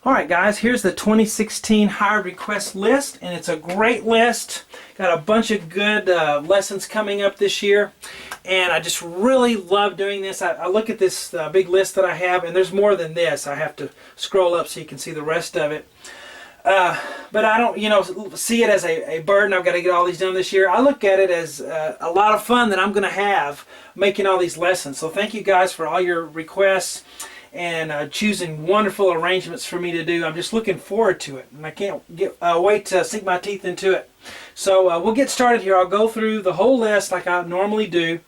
Alright guys, here's the 2016 high request list, and it's a great list. Got a bunch of good lessons coming up this year, and I just really love doing this. I look at this big list that I have, and there's more than this. I have to scroll up so you can see the rest of it. But I don't, see it as a burden. I've got to get all these done this year. I look at it as a lot of fun that I'm going to have making all these lessons. So thank you guys for all your requests and choosing wonderful arrangements for me to do. I'm just looking forward to it, and I can't wait to sink my teeth into it. So we'll get started here. I'll go through the whole list like I normally do.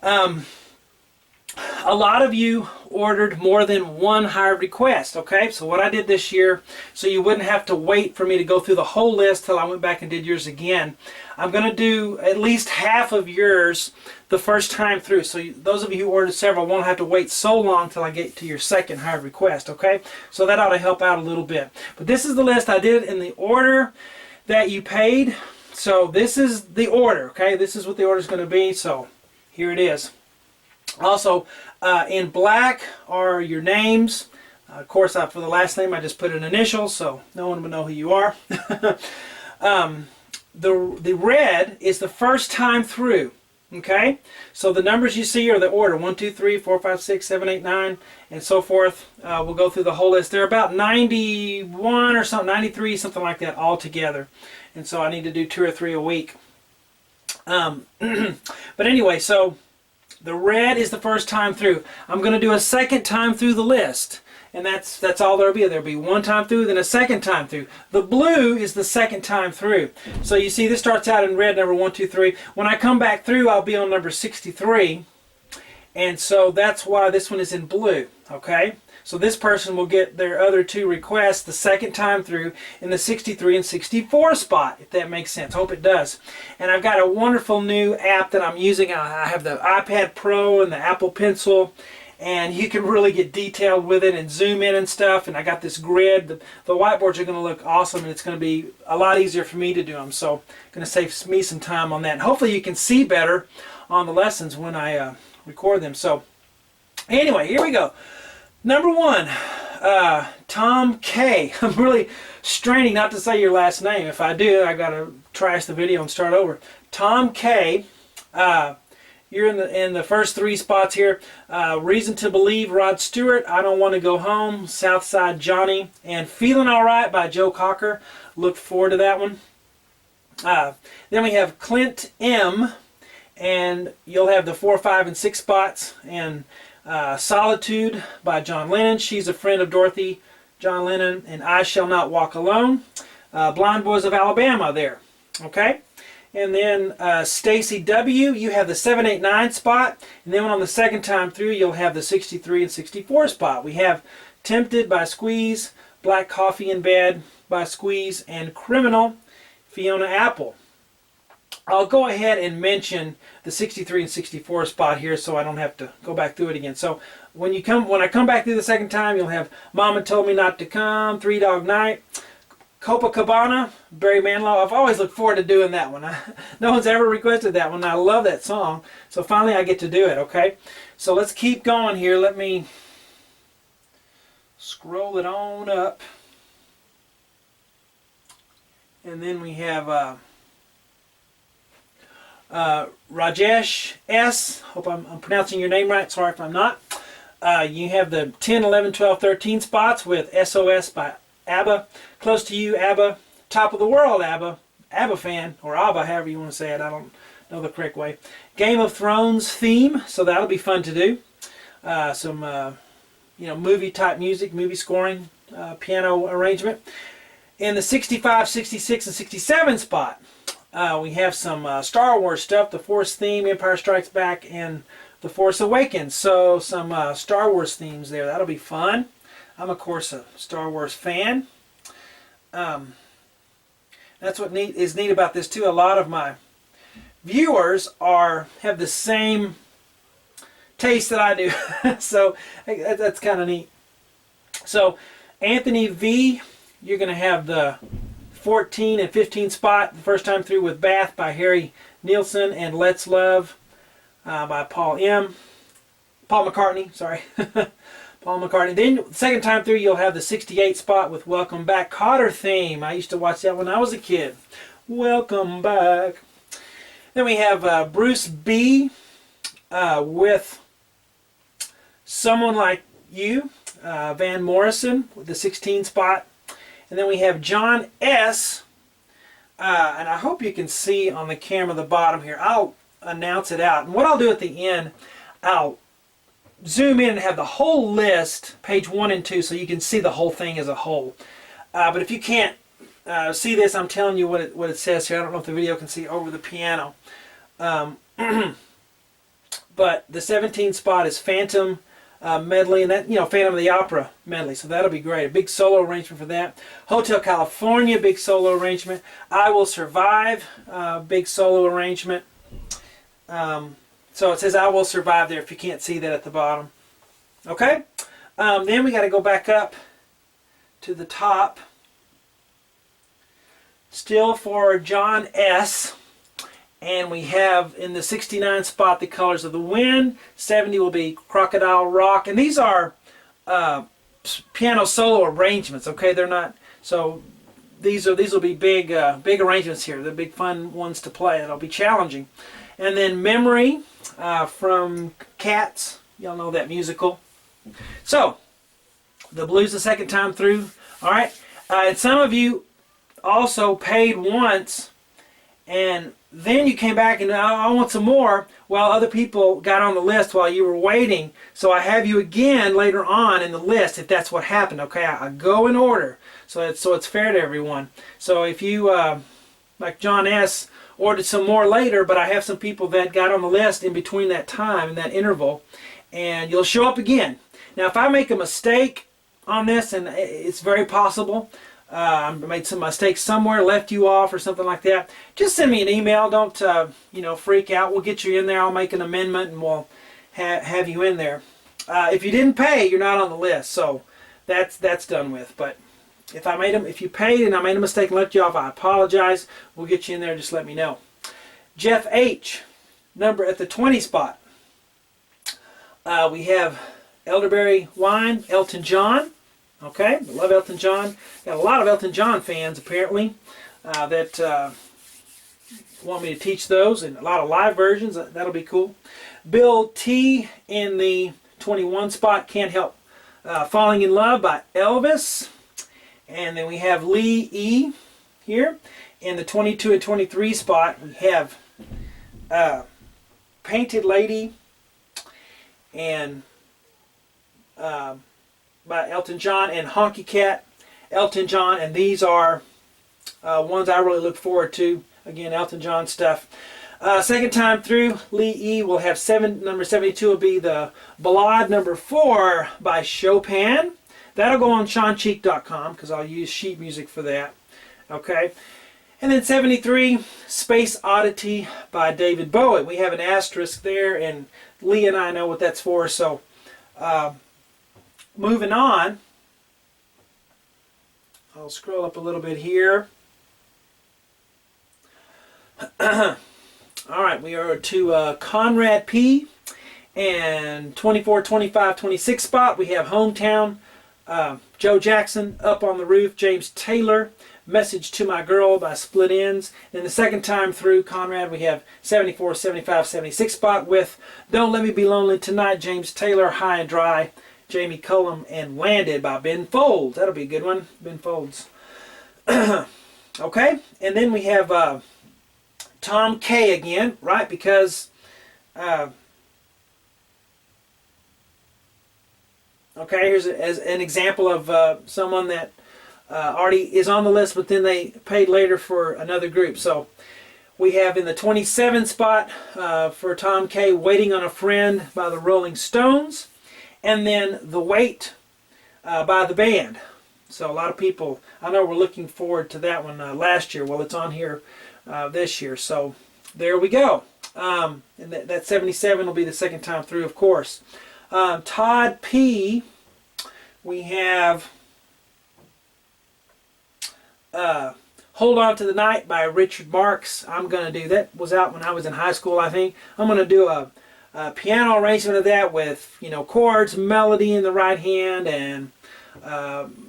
A lot of you ordered more than one high request, okay? So what I did this year, so you wouldn't have to wait for me to go through the whole list till I went back and did yours again, I'm going to do at least half of yours the first time through. So those of you who ordered several won't have to wait so long till I get to your second high request, okay? So that ought to help out a little bit. But this is the list. I did it in the order that you paid. So this is the order, okay? This is what the order is going to be. So here it is. Also, in black are your names. Of course, for the last name, I just put an initial, so no one will know who you are. The red is the first time through. Okay, so the numbers you see are the order 1, 2, 3, 4, 5, 6, 7, 8, 9, and so forth. We'll go through the whole list. They're about 91 or something, 93, something like that all together. And so I need to do 2 or 3 a week. But anyway, so the red is the first time through. I'm going to do a second time through the list. And that's all there'll be. There'll be one time through, then a second time through. The blue is the second time through. So you see this starts out in red, number 1, 2, 3. When I come back through, I'll be on number 63. And so that's why this one is in blue. Okay? So this person will get their other 2 requests the second time through in the 63 and 64 spot, if that makes sense. Hope it does. And I've got a wonderful new app that I'm using. I have the iPad Pro and the Apple Pencil, and you can really get detailed with it and zoom in and stuff. And I got this grid. The whiteboards are going to look awesome, and it's going to be a lot easier for me to do them. So going to save me some time on that. And hopefully you can see better on the lessons when I record them. So anyway, here we go. Number 1, Tom K. I'm really straining not to say your last name. If I do, I got to trash the video and start over. Tom K. You're in the first 3 spots here. Reason to Believe, Rod Stewart. I Don't Want to Go Home, Southside Johnny, and Feeling Alright by Joe Cocker. Look forward to that one. Then we have Clint M. And you'll have the 4, 5, and 6 spots. And Solitude by John Lennon, She's a Friend of Dorothy, John Lennon, and I Shall Not Walk Alone. Blind Boys of Alabama there. Okay? And then Stacy W., you have the 7, 8, 9 spot. And then on the second time through, you'll have the 63 and 64 spot. We have Tempted by Squeeze, Black Coffee in Bed by Squeeze, and Criminal, Fiona Apple. I'll go ahead and mention the 63 and 64 spot here so I don't have to go back through it again. So when I come back through the second time, you'll have Mama Told Me Not to Come, 3 Dog Night, Copacabana, Barry Manilow. I've always looked forward to doing that one. No one's ever requested that one. I love that song. So finally I get to do it, okay? So let's keep going here. Let me scroll it on up. And then we have Rajesh S. Hope I'm pronouncing your name right. Sorry if I'm not. You have the 10, 11, 12, 13 spots with SOS by ABBA. Close to You, ABBA. Top of the World, ABBA. ABBA fan, or ABBA, however you want to say it. I don't know the correct way. Game of Thrones theme, so that'll be fun to do. Some movie type music, movie scoring, piano arrangement. In the 65, 66, and 67 spot, we have some Star Wars stuff, the Force theme, Empire Strikes Back, and The Force Awakens. So some Star Wars themes there. That'll be fun. I'm, of course, a Star Wars fan. That's what is neat about this, too. A lot of my viewers have the same taste that I do. So that's kind of neat. So Anthony V., you're going to have the 14 and 15 spot the first time through with Bath by Harry Nilsson and Let's Love by Paul McCartney, sorry. Paul McCartney. Then second time through, you'll have the 68 spot with Welcome Back, Cotter theme. I used to watch that when I was a kid. Welcome back. Then we have Bruce B. With Someone Like You, Van Morrison with the 16 spot. And then we have John S. And I hope you can see on the camera the bottom here. I'll announce it out. And what I'll do at the end, I'll zoom in and have the whole list, page 1 and 2, so you can see the whole thing as a whole. But if you can't see this, I'm telling you what it says here. I don't know if the video can see over the piano. But the 17th spot is Phantom medley, and that, Phantom of the Opera medley, so that'll be great. A big solo arrangement for that. Hotel California, big solo arrangement. I Will Survive, big solo arrangement. So it says I Will Survive there if you can't see that at the bottom. Okay? Then we got to go back up to the top. Still for John S. And we have in the 69 spot the Colors of the Wind. 70 will be Crocodile Rock. And these are piano solo arrangements, okay? They're not, so these will be big arrangements here. They're big fun ones to play. It'll be challenging. And then Memory from Cats. Y'all know that musical. So, the blues the second time through. All right. And some of you also paid once, and then you came back and I want some more. Well, other people got on the list while you were waiting. So I have you again later on in the list if that's what happened. Okay, I go in order so it's fair to everyone. So if you, like John S., ordered some more later, but I have some people that got on the list in between that time, in that interval, and you'll show up again. Now, if I make a mistake on this, and it's very possible, I made some mistakes somewhere, left you off or something like that, just send me an email. Don't freak out. We'll get you in there. I'll make an amendment and we'll have you in there. If you didn't pay, you're not on the list, so that's done with. But if you paid and I made a mistake and left you off, I apologize. We'll get you in there. Just let me know. Jeff H. number at the 20 spot. We have Elderberry Wine, Elton John. Okay, I love Elton John. Got a lot of Elton John fans apparently that want me to teach those, and a lot of live versions. That'll be cool. Bill T. in the 21 spot, Can't Help Falling in Love by Elvis. And then we have Lee E. here. In the 22 and 23 spot, we have Painted Lady and by Elton John, and Honky Cat, Elton John, and these are ones I really look forward to. Again, Elton John stuff. Second time through, Lee E. will have number 72 will be the Ballade number 4 by Chopin. That'll go on ShawnCheek.com because I'll use sheet music for that. Okay. And then 73, Space Oddity by David Bowie. We have an asterisk there, and Lee and I know what that's for. So, moving on, I'll scroll up a little bit here. All right, we are to Conrad P. And 24, 25, 26 spot, we have Hometown, Joe Jackson, Up on the Roof, James Taylor, Message to My Girl by Split Enz. Then the second time through Conrad, we have 74, 75, 76 spot with Don't Let Me Be Lonely Tonight, James Taylor, High and Dry, Jamie Cullum, and Landed by Ben Folds. That'll be a good one, Ben Folds. Okay, and then we have Tom K again, right? Because, okay, here's as an example of someone that already is on the list, but then they paid later for another group. So we have in the 27 spot for Tom K, Waiting on a Friend by the Rolling Stones. And then The Wait by the band. So a lot of people, I know, were looking forward to that one last year. Well, it's on here this year. So there we go. And that 77 will be the second time through, of course. Todd P. We have Hold On to the Night by Richard Marx. I'm going to do that. Was out when I was in high school, I think. I'm going to do piano arrangement of that with, you know, chords, melody in the right hand, and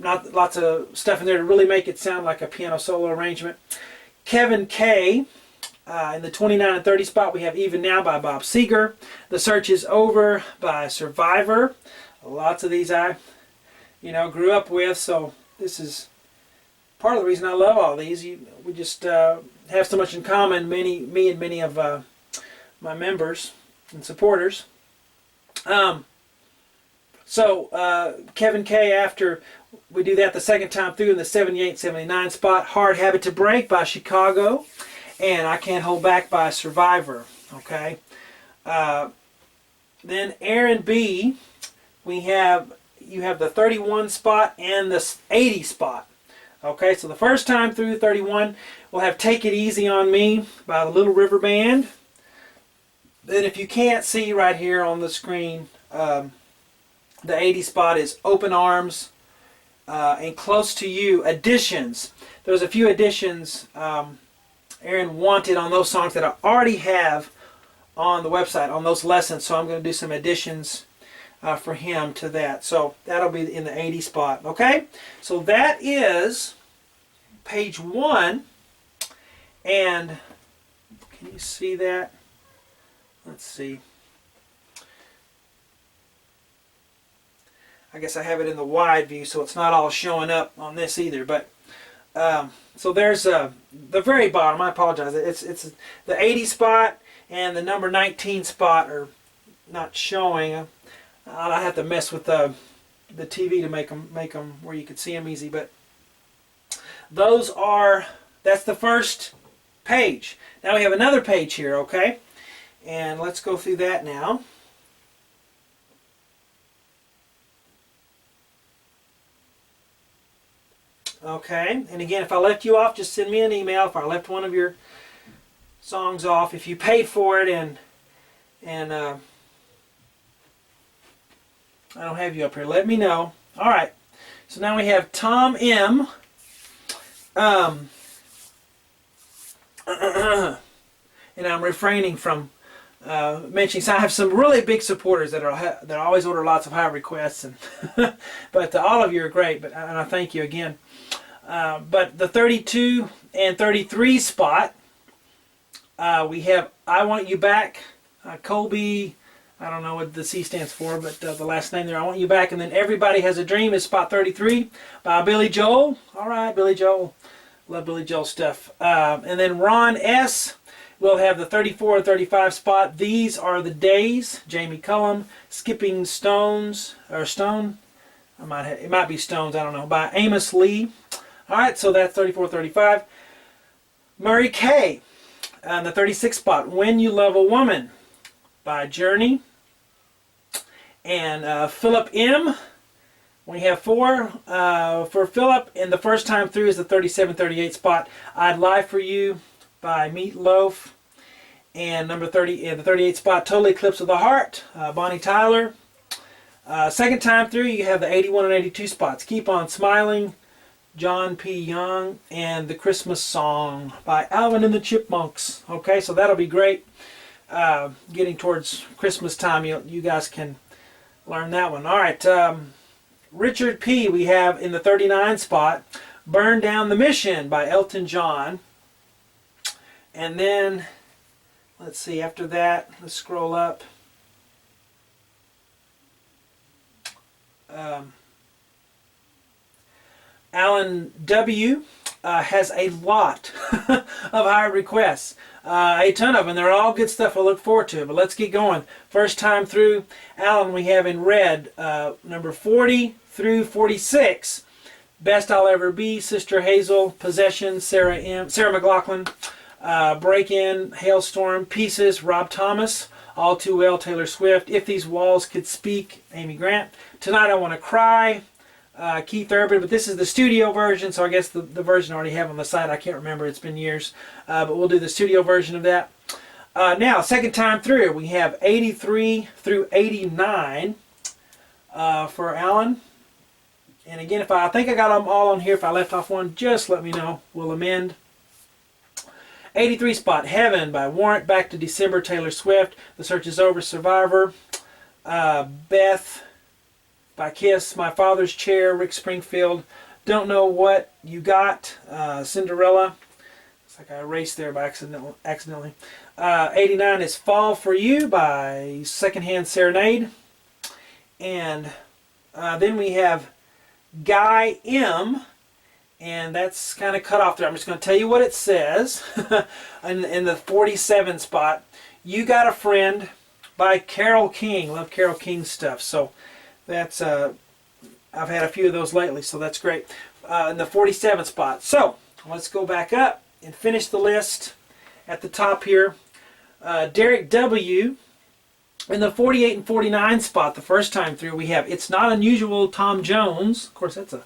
not lots of stuff in there to really make it sound like a piano solo arrangement. Kevin K. In the 29 and 30 spot, we have Even Now by Bob Seger. The Search Is Over by Survivor. Lots of these I, you know, grew up with, so this is part of the reason I love all these. We just have so much in common, me and many of my members and supporters. Kevin K, after we do that the second time through in the 78, 79 spot, Hard Habit to Break by Chicago, and I Can't Hold Back by Survivor. Okay. Then Aaron B, you have the 31 spot and the 80 spot. Okay, so the first time through 31, we'll have Take It Easy on Me by the Little River Band. Then if you can't see right here on the screen, the 80 spot is Open Arms and Close to You additions. There's a few additions Aaron wanted on those songs that I already have on the website, on those lessons, so I'm going to do some additions for him to that. So that'll be in the 80 spot. Okay, so that is page 1, and can you see that? Let's see. I guess I have it in the wide view, so it's not all showing up on this either. But so there's the very bottom. I apologize. It's the 80 spot and the number 19 spot are not showing. I have to mess with the TV to make them where you can see them easy. But that's the first page. Now we have another page here. Okay, and let's go through that now. Okay, and again, if I left you off, just send me an email if I left one of your songs off. If you paid for it and I don't have you up here, let me know. All right, so now we have Tom M. And I'm refraining from mentioning. So I have some really big supporters that always order lots of high requests, and but all of you are great. And I thank you again. But the 32 and 33 spot, we have I Want You Back, Colby. I don't know what the C stands for, but the last name there, I Want You Back. And then Everybody Has a Dream is spot 33 by Billy Joel. All right, Billy Joel. Love Billy Joel stuff. And then Ron S. will have the 34 and 35 spot. These Are the Days, Jamie Cullum. Skipping Stones, or Stone. It might be Stones, I don't know, by Amos Lee. All right, so that's 34, 35. Murray K. on the 36 spot, When You Love a Woman by Journey. And Philip M. We have 4 for Philip, and the first time through is the 37, 38 spot, I'd Lie for You by Meat Loaf. And number 30, in the 38 spot, Total Eclipse of the Heart, Bonnie Tyler. Second time through, you have the 81 and 82 spots, Keep On Smiling, John P. Young, and The Christmas Song by Alvin and the Chipmunks. Okay, so that'll be great. Getting towards Christmas time, you guys can learn that one. All right, Richard P. we have in the 39 spot, Burn Down the Mission by Elton John. And then, let's see, after that, let's scroll up. Alan W. Has a lot of high requests. A ton of them. They're all good stuff I look forward to. But let's get going. First time through, Alan, we have in red, number 40 through 46. Best I'll Ever Be, Sister Hazel, Possession, Sarah McLachlan, Break In, Hailstorm, Pieces, Rob Thomas, All Too Well, Taylor Swift, If These Walls Could Speak, Amy Grant, Tonight I Want to Cry, Keith Urban, but this is the studio version, so I guess the version I already have on the site, I can't remember, it's been years, but we'll do the studio version of that. Now, second time through, we have 83 through 89 for Alan. And again, if I think I got them all on here, if I left off one, just let me know. We'll amend. 83 spot, Heaven by Warrant. Back to December, Taylor Swift. The Search is Over, Survivor. Beth by Kiss. My Father's Chair, Rick Springfield. Don't Know What You Got, Cinderella. It's like I erased there by accidentally. 89 is Fall for You by Secondhand Serenade. And then we have Guy M. And that's kind of cut off there. I'm just going to tell you what it says. in the 47 spot, You Got a Friend by Carole King. Love Carole King stuff. So that's, I've had a few of those lately, so that's great. In the 47 spot. So let's go back up and finish the list at the top here. Derek W. In the 48 and 49 spot, the first time through, we have It's Not Unusual, Tom Jones. Of course, that's a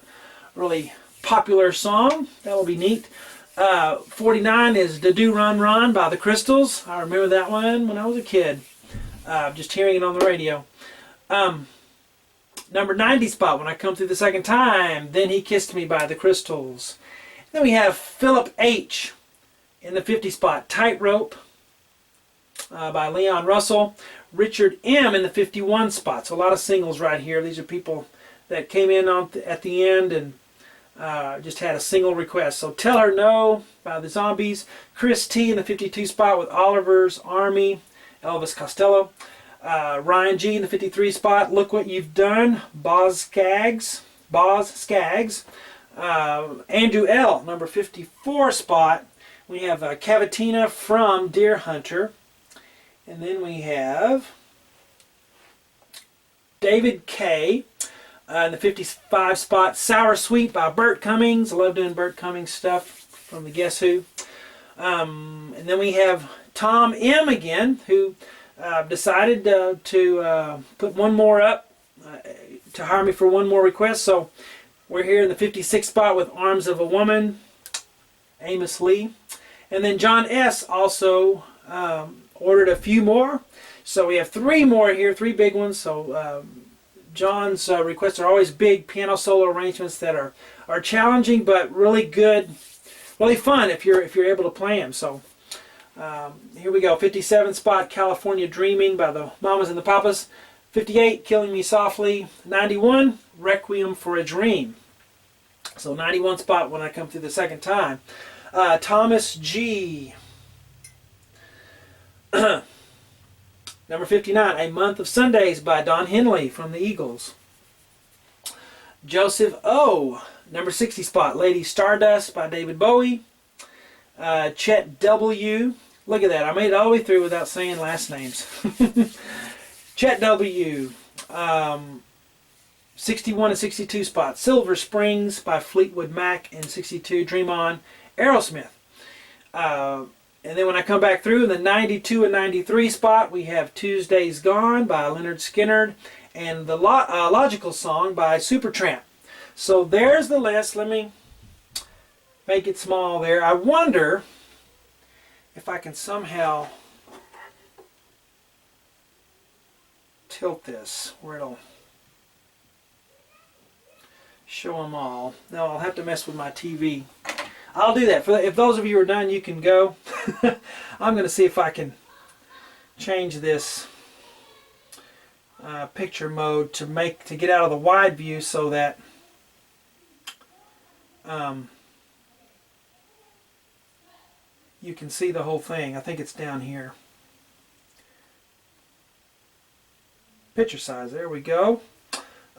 really popular song. That will be neat. 49 is Da Do Run Run by the Crystals. I remember that one when I was a kid. Just hearing it on the radio. Number 90 spot, when I come through the second time, Then He Kissed Me by the Crystals. Then we have Philip H. in the 50 spot, Tightrope by Leon Russell. Richard M. in the 51 spot. So a lot of singles right here. These are people that came in at the end and just had a single request. So Tell Her No by the Zombies. Chris T. in the 52 spot with Oliver's Army, Elvis Costello. Ryan G. in the 53 spot, Look What You've Done, Boz Scaggs. Andrew L. number 54 spot. We have Cavatina from Deer Hunter. And then we have David K. In the 55 spot, Sour Sweet by Bert Cummings. I love doing Bert Cummings stuff from the Guess Who. And then we have Tom M. again, who decided to put one more up, to hire me for one more request. So we're here in the 56th spot with Arms of a Woman, Amos Lee. And then John S. also ordered a few more. So we have three more here, three big ones. So John's requests are always big piano solo arrangements that are challenging but really good, really fun if you're able to play them. So here we go. 57 spot, California Dreaming by the Mamas and the Papas. 58, Killing Me Softly. 91, Requiem for a Dream. So 91 spot when I come through the second time. Thomas G. Number 59, A Month of Sundays by Don Henley from the Eagles. Joseph O. Number 60 spot, Lady Stardust by David Bowie. Chet W. Look at that, I made it all the way through without saying last names. Chet W. 61 and 62 spot, Silver Springs by Fleetwood Mac, and 62, Dream On, Aerosmith. And then when I come back through in the 92 and 93 spot, we have Tuesday's Gone by Leonard Skinner and the Logical Song by Supertramp. So there's the list. Let me make it small there. I wonder if I can somehow tilt this where it'll show them all. No, I'll have to mess with my TV. I'll do that. If those of you are done, you can go. I'm going to see if I can change this picture mode to get out of the wide view so that you can see the whole thing. I think it's down here. Picture size. There we go.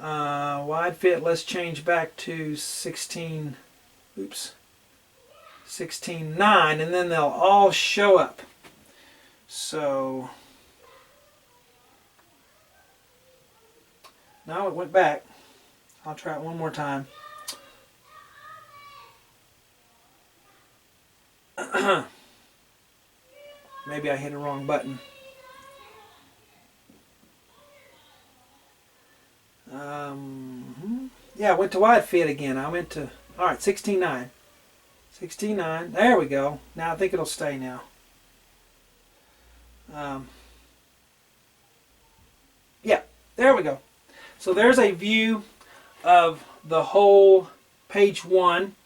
Wide fit. Let's change back to 16. Oops. 16:9, and then they'll all show up. So now it went back. I'll try it one more time. Maybe I hit a wrong button. Yeah, I went to wide fit again. I went to, all right, 16:9. 16:9. There we go. Now I think it'll stay now. Yeah, there we go. So there's a view of the whole page one.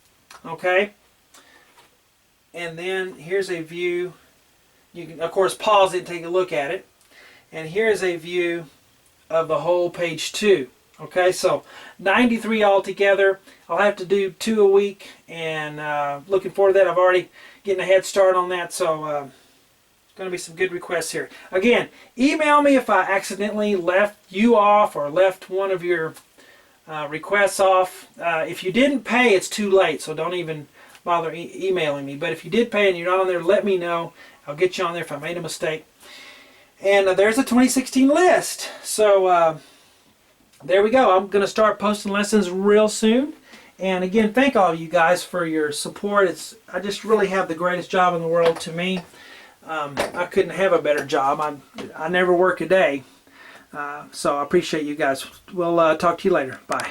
Okay. and then here's a view. You can, of course, pause it and take a look at it. And here's a view of the whole page 2. Okay, so 93 altogether. I'll have to do 2 a week, and looking forward to that. I've already getting a head start on that, so going to be some good requests here. Again, email me if I accidentally left you off or left one of your requests off. If you didn't pay, it's too late, so don't even bother emailing me. But if you did pay and you're not on there, let me know. I'll get you on there if I made a mistake. And there's a 2016 list. So there we go. I'm going to start posting lessons real soon. And again, thank all of you guys for your support. I just really have the greatest job in the world to me. I couldn't have a better job. I never work a day. So I appreciate you guys. We'll talk to you later. Bye.